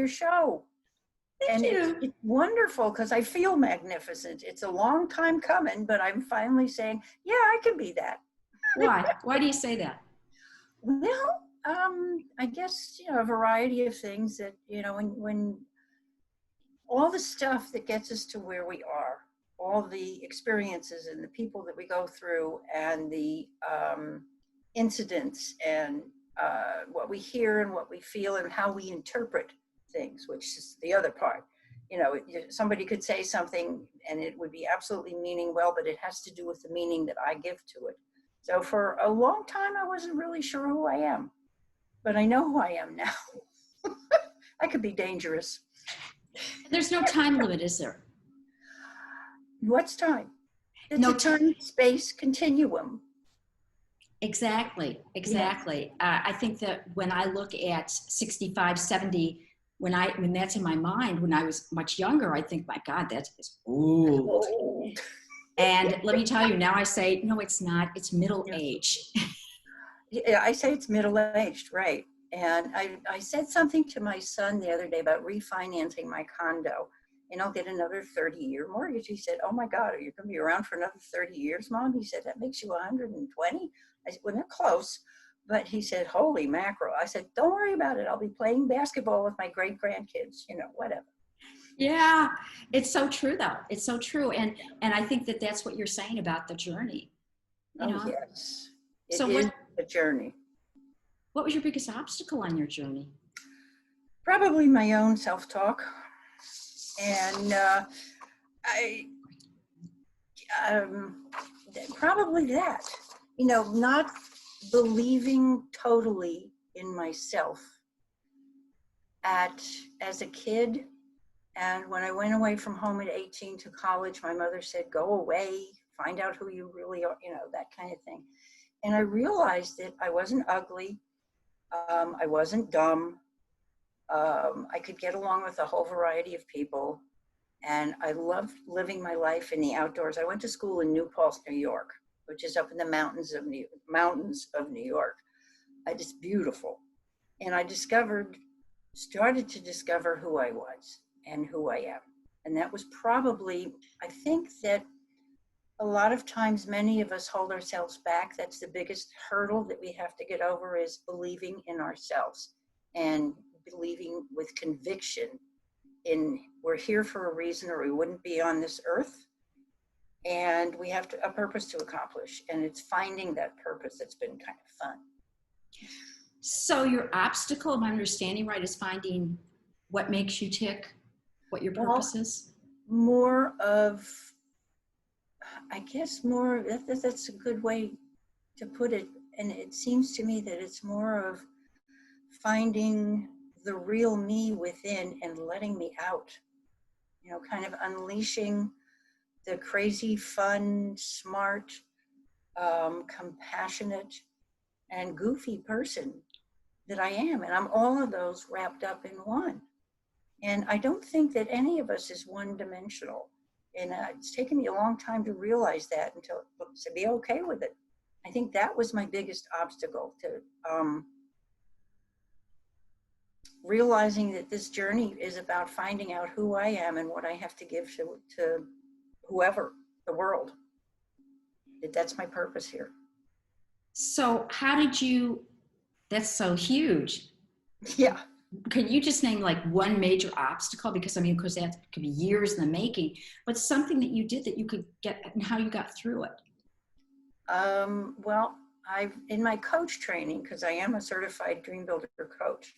your show. Thank And you. it's wonderful because I feel magnificent. It's a long time coming, but I'm finally saying, yeah, I can be that. Why? Why do you say that? Well, I guess, a variety of things that, when all the stuff that gets us to where we are, all the experiences and the people that we go through and the incidents and what we hear and what we feel and how we interpret things, which is the other part. Somebody could say something and it would be absolutely meaning well, but it has to do with the meaning that I give to it. So for a long time, I wasn't really sure who I am, but I know who I am now. I could be dangerous. There's no time limit, is there? What's time? It's No a time space continuum. Exactly. I think that when I look at 65, 70, when that's in my mind, when I was much younger, I think, my God, that is old. And let me tell you, now I say, no, it's not. It's middle age. Yeah, I say it's middle-aged, right. And I said something to my son the other day about refinancing my condo, and I'll get another 30-year mortgage. He said, oh my God, are you going to be around for another 30 years, Mom? He said, that makes you 120. I said, well, not close. But he said, holy mackerel. I said, don't worry about it. I'll be playing basketball with my great-grandkids, whatever. Yeah, it's so true, though. It's so true. And I think that that's what you're saying about the journey. Yes. It So is a journey. What was your biggest obstacle on your journey? Probably my own self-talk. And probably that, not believing totally in myself as a kid. And when I went away from home at 18 to college, my mother said, go away, find out who you really are, that kind of thing. And I realized that I wasn't ugly. I wasn't dumb. I could get along with a whole variety of people. And I loved living my life in the outdoors. I went to school in New Paltz, New York, which is up in the mountains of New York. It's beautiful. And I started to discover who I was and who I am. And that was probably, I think that a lot of times many of us hold ourselves back. That's the biggest hurdle that we have to get over, is believing in ourselves and believing with conviction in we're here for a reason, or we wouldn't be on this earth. And we have a purpose to accomplish. And it's finding that purpose that's been kind of fun. So your obstacle, am I understanding right, is finding what makes you tick, what your purpose is? More of, I guess that's a good way to put it. And it seems to me that it's more of finding the real me within and letting me out, kind of unleashing the crazy, fun, smart, compassionate, and goofy person that I am. And I'm all of those wrapped up in one. And I don't think that any of us is one-dimensional. And it's taken me a long time to realize that, to be okay with it. I think that was my biggest obstacle, to realizing that this journey is about finding out who I am and what I have to give to whoever, the world. That's my purpose here. So that's so huge. Yeah. Can you just name like one major obstacle? Because because that could be years in the making, but something that you did that you could get, and how you got through it. Well, in my coach training, because I am a certified Dream Builder coach,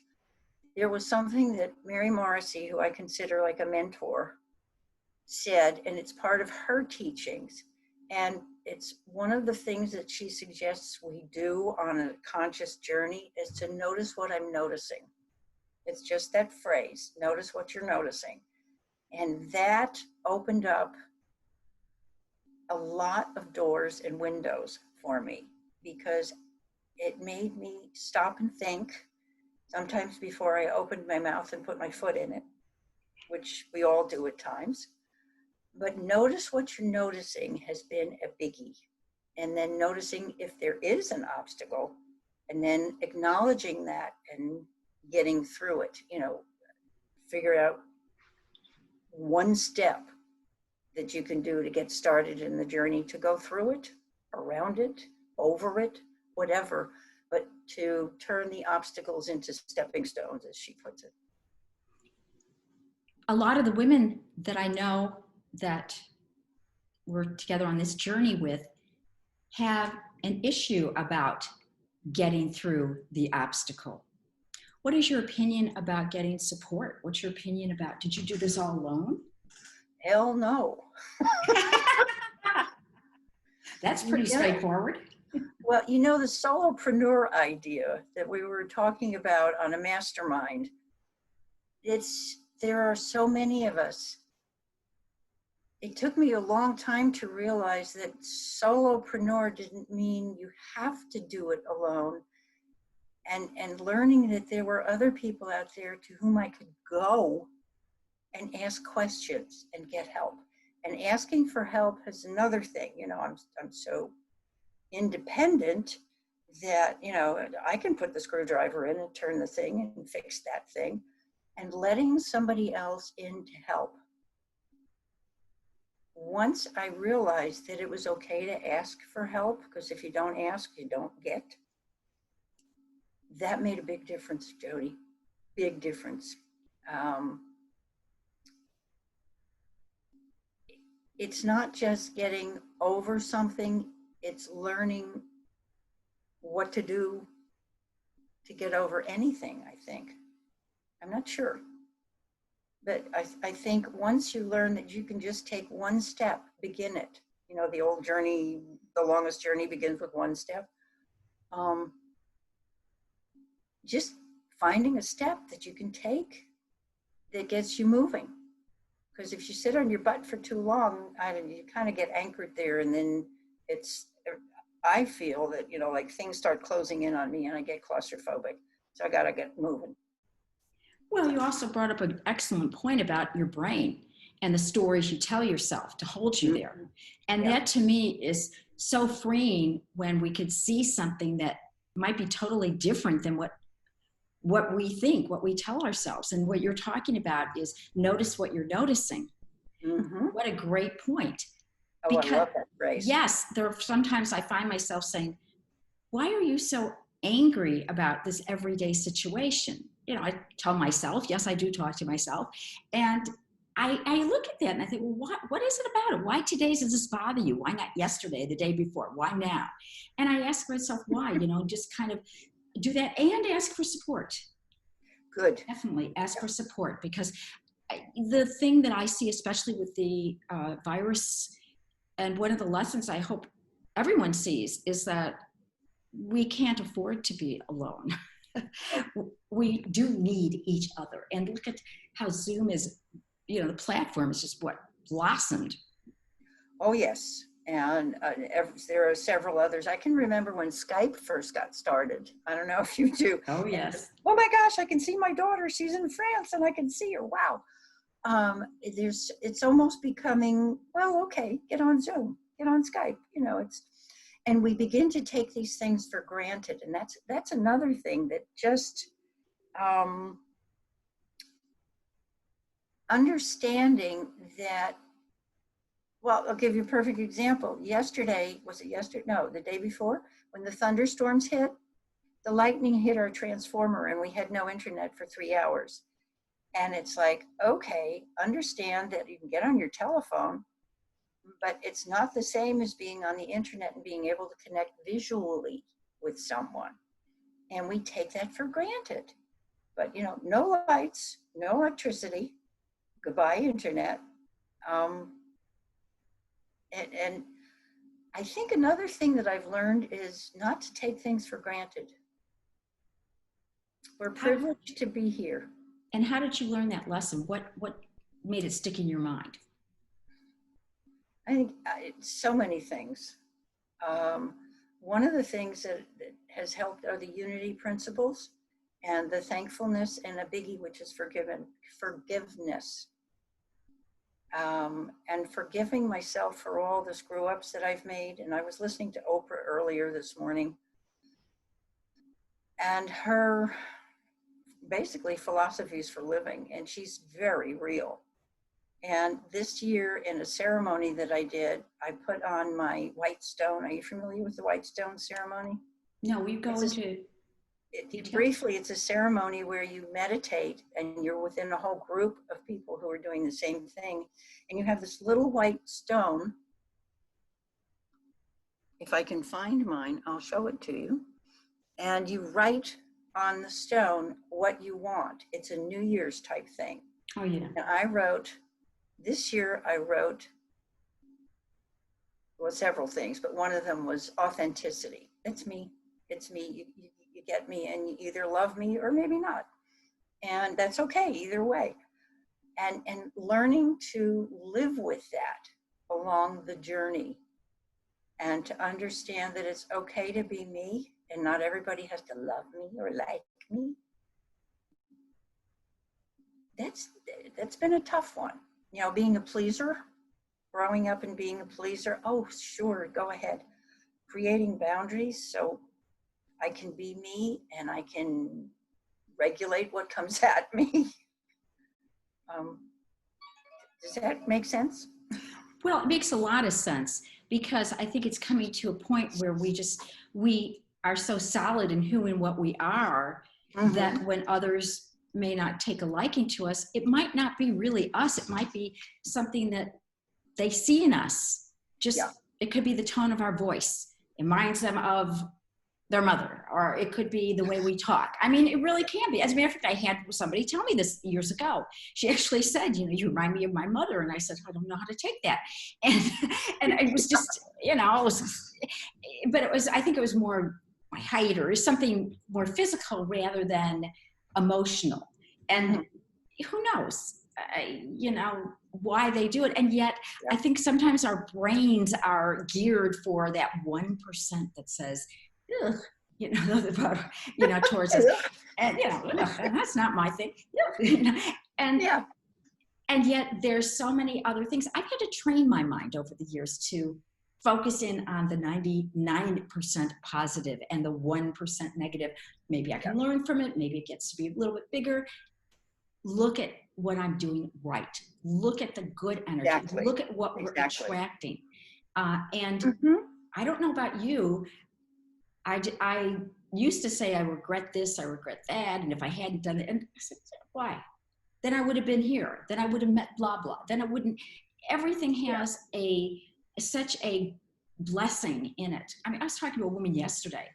there was something that Mary Morrissey, who I consider like a mentor, said, and it's part of her teachings. And it's one of the things that she suggests we do on a conscious journey, is to notice what I'm noticing. It's just that phrase, notice what you're noticing. And that opened up a lot of doors and windows for me, because it made me stop and think, sometimes before I opened my mouth and put my foot in it, which we all do at times. But notice what you're noticing has been a biggie. And then noticing if there is an obstacle, and then acknowledging that and getting through it, figure out one step that you can do to get started in the journey, to go through it, around it, over it, whatever, but to turn the obstacles into stepping stones, as she puts it. A lot of the women that I know that we're together on this journey with have an issue about getting through the obstacle. What is your opinion about getting support? What's your opinion about, did you do this all alone? Hell no. That's pretty straightforward. Well, you know, the solopreneur idea that we were talking about on a mastermind, there are so many of us. It took me a long time to realize that solopreneur didn't mean you have to do it alone, and learning that there were other people out there to whom I could go and ask questions and get help. And asking for help is another thing. You know, I'm so independent that, you know, I can put the screwdriver in and turn the thing and fix that thing, and letting somebody else in to help. Once I realized that it was okay to ask for help, because if you don't ask, you don't get, that made a big difference, Jody. Big difference. It's not just getting over something, it's learning what to do to get over anything, I think. I'm not sure. But I think once you learn that you can just take one step, begin it. You know, the old journey, the longest journey begins with one step. Just finding a step that you can take that gets you moving. Because if you sit on your butt for too long, you kind of get anchored there, and then I feel that, you know, like things start closing in on me and I get claustrophobic. So I got to get moving. Well, you also brought up an excellent point about your brain and the stories you tell yourself to hold you there. And that to me is so freeing, when we could see something that might be totally different than what we think, what we tell ourselves. And what you're talking about is notice what you're noticing. Mm-hmm. What a great point. Oh, because, I love that phrase. Yes, sometimes I find myself saying, why are you so angry about this everyday situation? You know, I tell myself, yes, I do talk to myself. And I look at that and I think, well, what is it about it? Why today does this bother you? Why not yesterday, the day before? Why now? And I ask myself why, you know, just kind of do that and ask for support. Good. Definitely ask for support, because the thing that I see, especially with the virus, and one of the lessons I hope everyone sees, is that we can't afford to be alone. We do need each other. And look at how Zoom is, you know, the platform is just what blossomed. Oh, yes. And there are several others. I can remember when Skype first got started. I don't know if you do. Oh, yes. Oh my gosh, I can see my daughter. She's in France and I can see her. Wow. It's almost becoming, well, okay, get on Zoom, get on Skype. You know, and we begin to take these things for granted. And that's another thing that just understanding that. Well, I'll give you a perfect example. Yesterday, was it yesterday? No, the day before, when the thunderstorms hit, the lightning hit our transformer and we had no internet for 3 hours. And it's like, okay, understand that you can get on your telephone, but it's not the same as being on the internet and being able to connect visually with someone. And we take that for granted. But, you know, no lights, no electricity, goodbye internet. And I think another thing that I've learned is not to take things for granted. We're privileged to be here. And how did you learn that lesson? What made it stick in your mind? I think so many things. One of the things that has helped are the unity principles and the thankfulness, and a biggie, which is forgiveness. And forgiving myself for all the screw ups that I've made. And I was listening to Oprah earlier this morning, and her basically philosophies for living, and she's very real. And this year, in a ceremony that I did, I put on my white stone. Are you familiar with the white stone ceremony? No, we go It's into details. briefly, it's a ceremony where you meditate and you're within a whole group of people who are doing the same thing. And you have this little white stone. If I can find mine, I'll show it to you. And you write on the stone what you want. It's a New Year's type thing. Oh, yeah. Now, this year I wrote, well, several things, but one of them was authenticity. It's me. It's me. You get me, and you either love me or maybe not. And that's okay, either way. And learning to live with that along the journey, and to understand that it's okay to be me, and not everybody has to love me or like me. That's been a tough one. You know, being a pleaser, growing up and being a pleaser. Oh, sure, go ahead. Creating boundaries so I can be me and I can regulate what comes at me. Does that make sense? Well, it makes a lot of sense, because I think it's coming to a point where we are so solid in who and what we are, that when others may not take a liking to us, it might not be really us. It might be something that they see in us. It could be the tone of our voice. It reminds them of their mother, or it could be the way we talk. I mean, it really can be. As a matter of fact, I had somebody tell me this years ago. She actually said, you know, you remind me of my mother. And I said, I don't know how to take that. And it was just, you know, I think it was more my height or something more physical rather than emotional. And who knows, you know, why they do it. And yet I think sometimes our brains are geared for that 1% that says, ugh, you know, towards us. And, you know, that's not my thing. And yet there's so many other things. I've had to train my mind over the years to focus in on the 99% positive and the 1% negative. Maybe I can learn from it. Maybe it gets to be a little bit bigger. Look at what I'm doing right. Look at the good energy. Exactly. Look at what we're attracting. And I don't know about you. I used to say, I regret this, I regret that. And if I hadn't done it, and I said, why? Then I would have been here. Then I would have met blah, blah. Then I wouldn't. Everything has such a blessing in it. I mean, I was talking to a woman yesterday.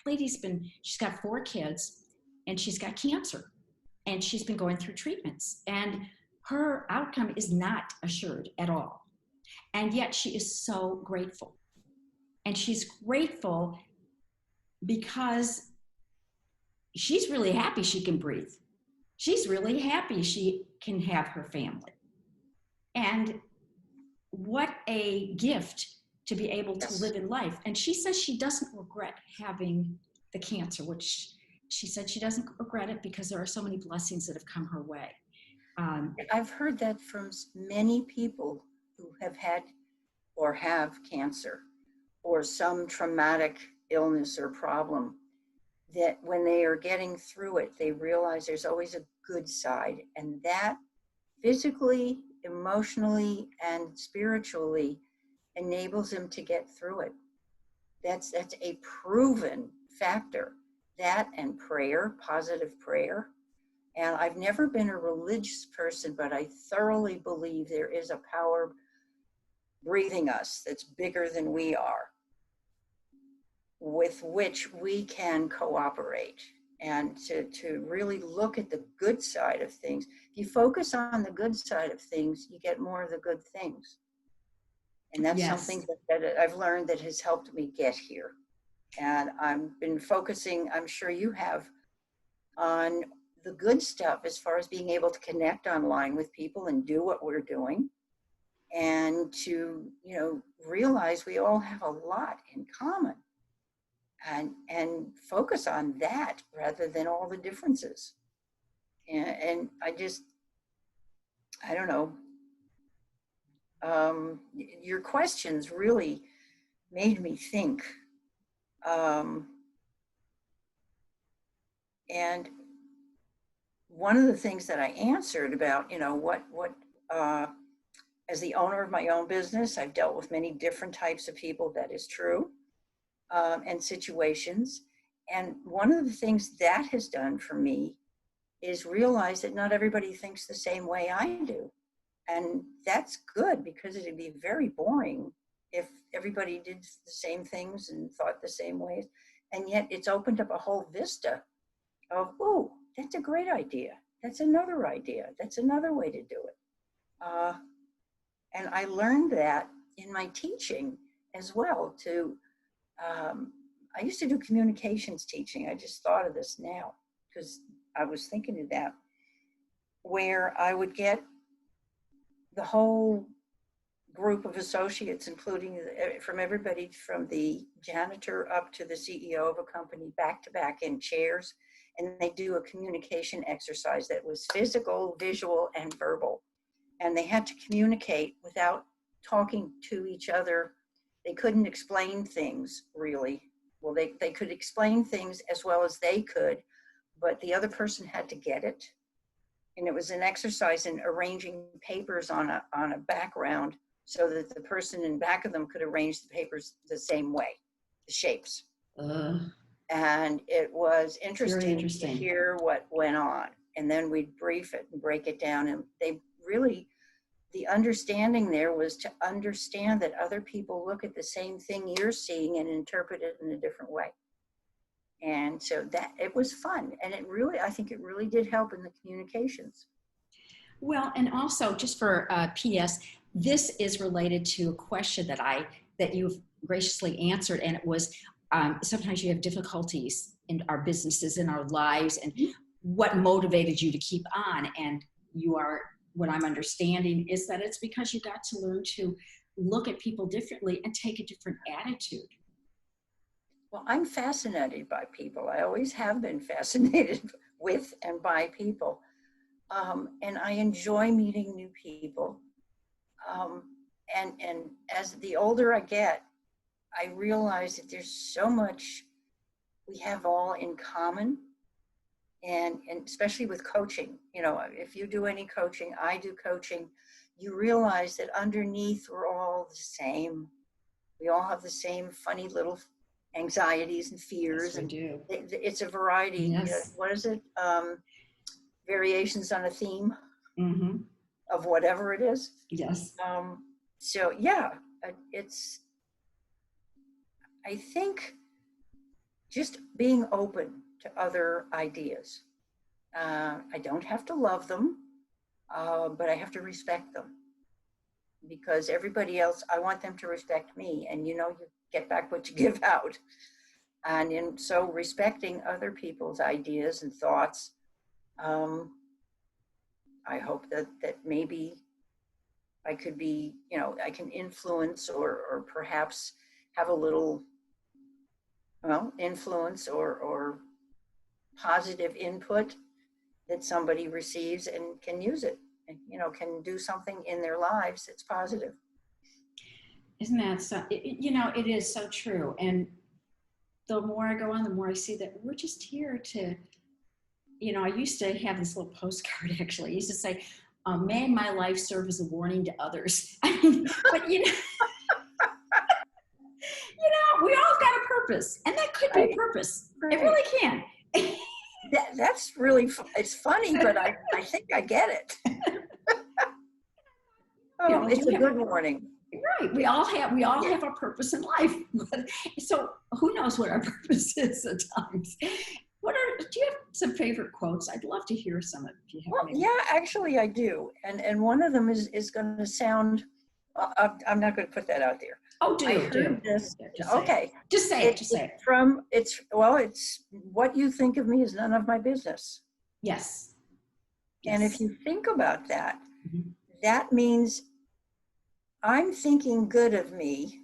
Lady's she's got 4 kids and she's got cancer, and she's been going through treatments, and her outcome is not assured at all. And yet she is so grateful. And she's grateful because she's really happy she can breathe. She's really happy she can have her family. And what a gift to be able to live in life. And she says she doesn't regret having the cancer, which she said she doesn't regret it because there are so many blessings that have come her way. I've heard that from many people who have had or have cancer or some traumatic illness or problem, that when they are getting through it, they realize there's always a good side, and that physically, emotionally, and spiritually enables them to get through it. That's a proven factor. That and prayer, positive prayer. And I've never been a religious person, but I thoroughly believe there is a power breathing us that's bigger than we are, with which we can cooperate, and to really look at the good side of things. If you focus on the good side of things, you get more of the good things. And that's something that I've learned that has helped me get here. And I've been focusing, I'm sure you have, on the good stuff as far as being able to connect online with people and do what we're doing, and to, you know, realize we all have a lot in common, and focus on that rather than all the differences. And I don't know. Your questions really made me think. And one of the things that I answered about, uh, as the owner of my own business, I've dealt with many different types of people. That is true, and situations. And one of the things that has done for me is realize that not everybody thinks the same way I do. And that's good, because it'd be very boring if everybody did the same things and thought the same ways. And yet it's opened up a whole vista of, oh, that's a great idea. That's another idea. That's another way to do it. And I learned that in my teaching as well. I used to do communications teaching. I just thought of this now because I was thinking of that, where I would get the whole group of associates, including from everybody from the janitor up to the CEO of a company, back to back in chairs, and they do a communication exercise that was physical, visual, and verbal. And they had to communicate without talking to each other. They couldn't explain things really. Well, they could explain things as well as they could, but the other person had to get it. And it was an exercise in arranging papers on a background so that the person in back of them could arrange the papers the same way, the shapes. And it was interesting to hear what went on. And then we'd brief it and break it down. And they really, the understanding there was to understand that other people look at the same thing you're seeing and interpret it in a different way. And so that, it was fun. And it really, I think it really did help in the communications. Well, and also just for PS, this is related to a question that you've graciously answered. And it was, sometimes you have difficulties in our businesses, in our lives, and what motivated you to keep on. And what I'm understanding is that it's because you got to learn to look at people differently and take a different attitude. Well, I'm fascinated by people. I always have been fascinated with and by people. And I enjoy meeting new people. And as the older I get, I realize that there's so much we have all in common. And especially with coaching, if you do any coaching, I do coaching, you realize that underneath we're all the same. We all have the same funny little anxieties and fears. Yes, we do. It's a variety. Yes. What is it? Variations on a theme Mm-hmm. of whatever it is. Yes. So yeah, I think just being open to other ideas. I don't have to love them, but I have to respect them, because everybody else, I want them to respect me. And you get back what you give out. And so respecting other people's ideas and thoughts, I hope that maybe I could be, I can influence or perhaps have a little, influence or positive input that somebody receives and can use it and, can do something in their lives that's positive. Isn't that so? It is so true. And the more I go on, the more I see that we're just here to, I used to have this little postcard, actually. I used to say, may my life serve as a warning to others. I mean, but we all got a purpose, and that could be purpose. Right. It really can. That's really, it's funny, but I think I get it. It's a good warning. Right. We all have a purpose in life. So who knows what our purpose is at times? Do you have some favorite quotes? I'd love to hear some if you have. Well, yeah, actually I do. And one of them is going to sound, I'm not going to put that out there. Oh, do this. Okay. Just say it. It's what you think of me is none of my business. Yes. And if you think about that, that means I'm thinking good of me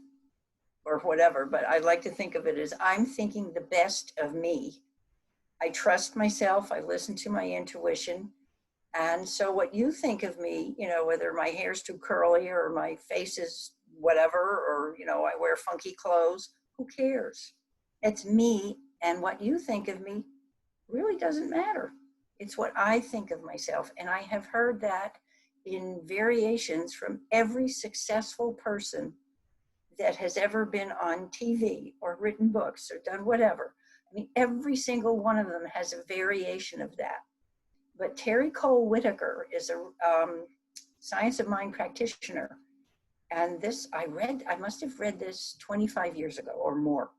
or whatever, but I like to think of it as I'm thinking the best of me. I trust myself. I listen to my intuition. And so what you think of me, whether my hair's too curly or my face is whatever, or, I wear funky clothes, who cares? It's me. And what you think of me really doesn't matter. It's what I think of myself. And I have heard that in variations from every successful person that has ever been on TV or written books or done whatever. I mean, every single one of them has a variation of that. But Terry Cole Whitaker is a science of mind practitioner. And this, I must have read this 25 years ago or more.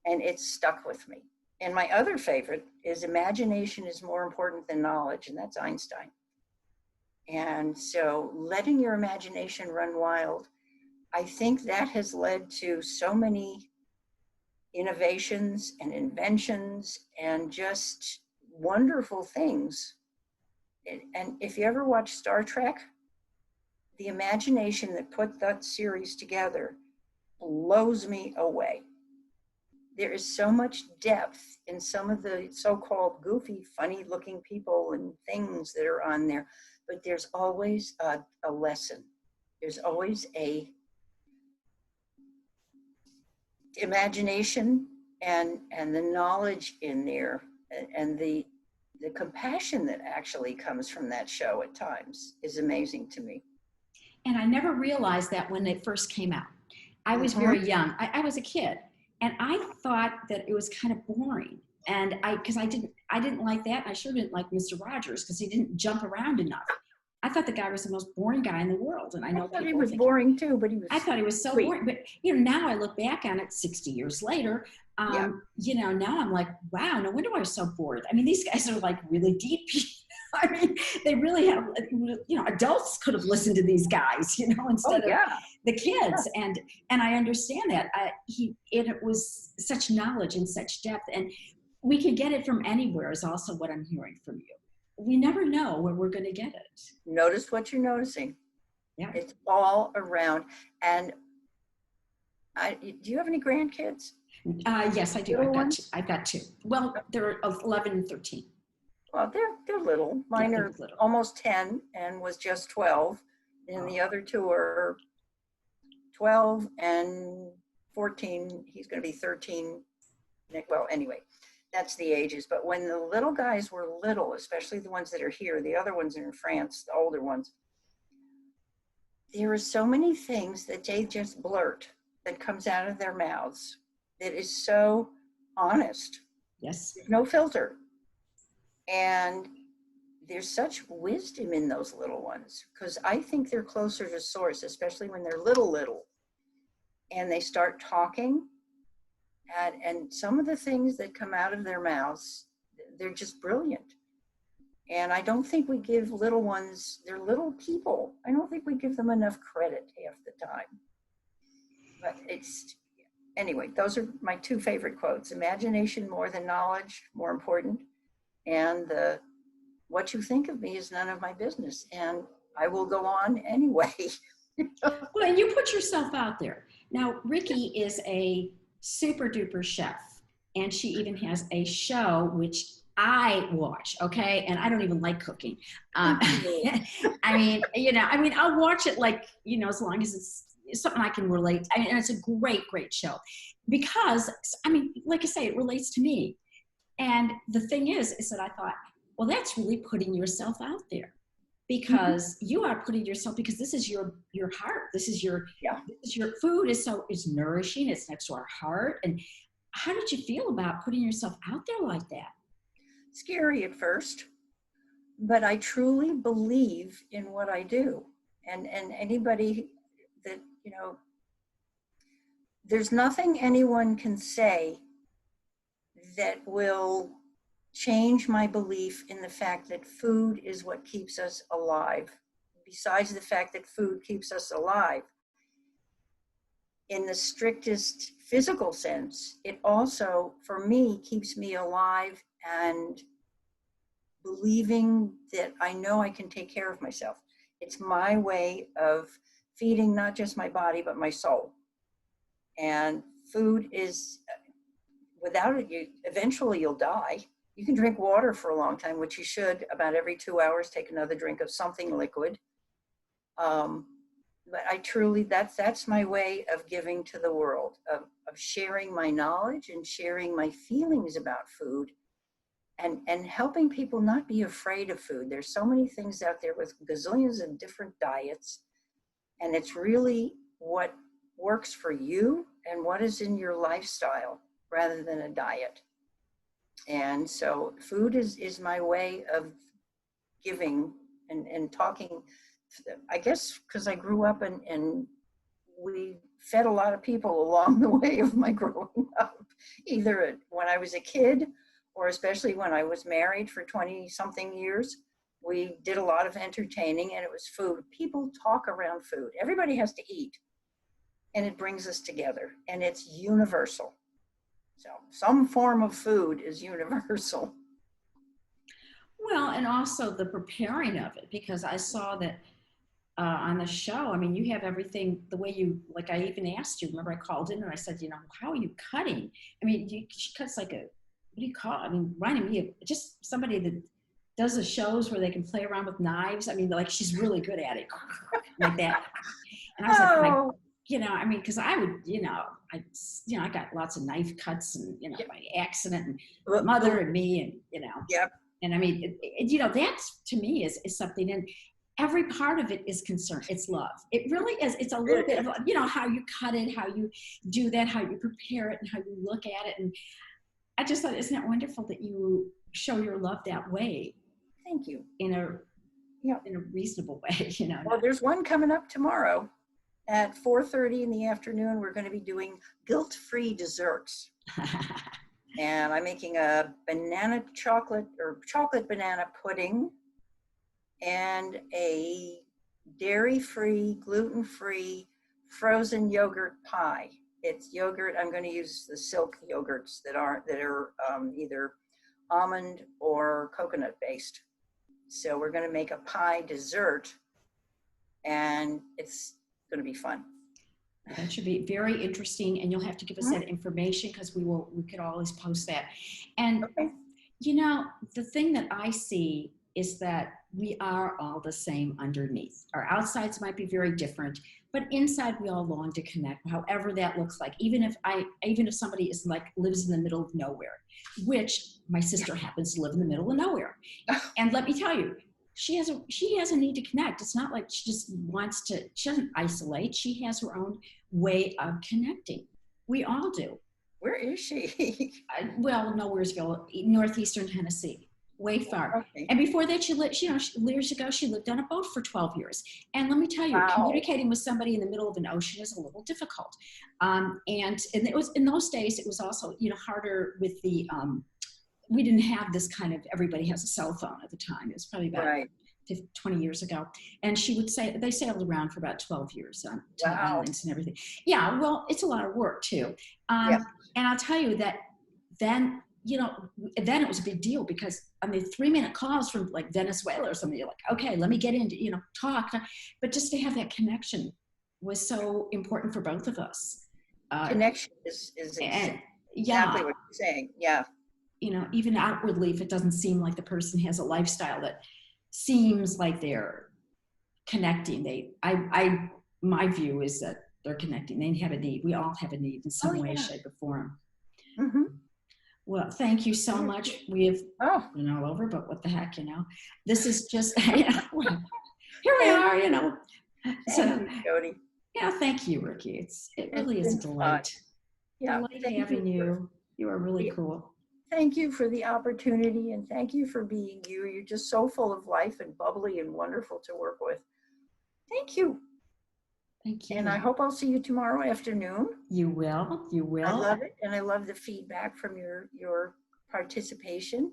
And it's stuck with me. And my other favorite is imagination is more important than knowledge, and that's Einstein. And so letting your imagination run wild, I think that has led to so many innovations and inventions and just wonderful things. And if you ever watch Star Trek, the imagination that put that series together blows me away. There is so much depth in some of the so-called goofy, funny-looking people and things that are on there, but there's always a lesson. There's always a imagination and the knowledge in there, and the compassion that actually comes from that show at times is amazing to me. And I never realized that when it first came out. I was very young. I was a kid, and I thought that it was kind of boring. And because I didn't like that. I sure didn't like Mr. Rogers because he didn't jump around enough. I thought the guy was the most boring guy in the world. And I know thought he was boring too, but I thought he was so boring. But now I look back on it 60 years later. Now I'm like, wow, no wonder I was so bored. I mean, these guys are like really deep. I mean, they really have, adults could have listened to these guys, instead of the kids. Yeah. And I understand that. It was such knowledge and such depth, and we can get it from anywhere is also what I'm hearing from you. We never know where we're going to get it. Notice what you're noticing. Yeah. It's all around. And do you have any grandkids? Yes, I do. I've got two. Well, they're 11 and 13. Well, they're little. Mine are little. Almost 10 and was just 12. And the other two are 12 and 14. He's going to be 13. Well, anyway, that's the ages. But when the little guys were little, especially the ones that are here, the other ones are in France, the older ones, there are so many things that they just blurt that comes out of their mouths that is so honest. Yes. There's no filter. And there's such wisdom in those little ones, because I think they're closer to source, especially when they're little, and they start talking. And some of the things that come out of their mouths, they're just brilliant. And I don't think we give little ones, they're little people. I don't think we give them enough credit half the time. But anyway, those are my two favorite quotes. Imagination more than knowledge, more important. And what you think of me is none of my business. And I will go on anyway. Well, and you put yourself out there. Now, Ricki is a super duper chef, and she even has a show which I watch, okay? And I don't even like cooking. I mean, I'll watch it as long as it's something I can relate. And it's a great, great show because, like I say, it relates to me. And the thing is that I thought, well, that's really putting yourself out there, because you are putting yourself, because this is your heart. This is your food is nourishing. It's next to our heart. And how did you feel about putting yourself out there like that? Scary at first, but I truly believe in what I do. And anybody that, there's nothing anyone can say that will change my belief in the fact that food is what keeps us alive. Besides the fact that food keeps us alive, in the strictest physical sense, it also, for me, keeps me alive and believing that I know I can take care of myself. It's my way of feeding not just my body, but my soul. And food is, without it, eventually you'll die. You can drink water for a long time, which you should. About every 2 hours, take another drink of something liquid. But I truly, that's my way of giving to the world, of sharing my knowledge and sharing my feelings about food. and helping people not be afraid of food. There's so many things out there with gazillions of different diets, and it's really what works for you and what is in your lifestyle rather than a diet. And so food is my way of giving and talking, I guess, because I grew up and we fed a lot of people along the way of my growing up, either when I was a kid or especially when I was married for 20 something years. We did a lot of entertaining, and it was food. People talk around food. Everybody has to eat, and it brings us together, and it's universal. So some form of food is universal. Well, and also the preparing of it, because I saw that on the show. I mean, you have everything the way you, like I even asked you, remember I called in and I said, how are you cutting? I mean, she cuts like what do you call it? I mean, reminding me of just somebody that does the shows where they can play around with knives. I mean, like she's really good at it, like that. And I was like, I mean, because I would, I got lots of knife cuts and, by accident, and mother and me, and, Yep. And I mean, that's to me is something. And every part of it is concern. It's love. It really is. It's a little bit of, how you cut it, how you do that, how you prepare it, and how you look at it. And I just thought, isn't it wonderful that you show your love that way? Thank you. In a reasonable way, Well, there's one coming up tomorrow at 4:30 in the afternoon. We're going to be doing guilt-free desserts. And I'm making a banana chocolate banana pudding and a dairy-free, gluten-free frozen yogurt pie. It's yogurt. I'm going to use the silk yogurts that are either almond or coconut based. So we're going to make a pie dessert, and it's going to be fun. That should be very interesting, and you'll have to give us that information because we could always post that. And okay. The thing that I see is that we are all the same underneath. Our outsides might be very different, but inside we all long to connect, however that looks like. Even if somebody is lives in the middle of nowhere, which my sister happens to live in the middle of nowhere. And let me tell you, she has a need to connect. It's not like she just she doesn't isolate. She has her own way of connecting. We all do. Where is she? Nowheresville, northeastern Tennessee, way far. Okay. And before that, she lived, years ago, she lived on a boat for 12 years. And let me tell you, communicating with somebody in the middle of an ocean is a little difficult. And it was, in those days, it was also, harder with the, we didn't have this kind of, everybody has a cell phone at the time. It was probably about 20 years ago. And she would say, they sailed around for about 12 years on to the islands and everything. Yeah, well, it's a lot of work too. And I'll tell you that then, then it was a big deal because, 3-minute calls from Venezuela or something, you're like, okay, let me get into, talk. But just to have that connection was so important for both of us. Connection is exactly what you're saying. Yeah. Even outwardly, if it doesn't seem like the person has a lifestyle that seems like they're connecting, my view is that they're connecting. They have a need. We all have a need in some way, shape, or form. Mm-hmm. Well, thank you so much. We have been all over, but what the heck, this is just, here we are, Thank you, Jody. Yeah, thank you, Ricki. It really is a delight. Yeah, delight having you. You are really cool. Thank you for the opportunity, and thank you for being you. You're just so full of life and bubbly and wonderful to work with. Thank you. Thank you. And I hope I'll see you tomorrow afternoon. You will. You will. I love it, and I love the feedback from your participation.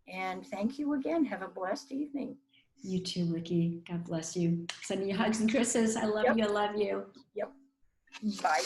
And thank you again. Have a blessed evening. You too, Ricki. God bless you. Sending you hugs and kisses. I love you. I love you. Yep. Bye.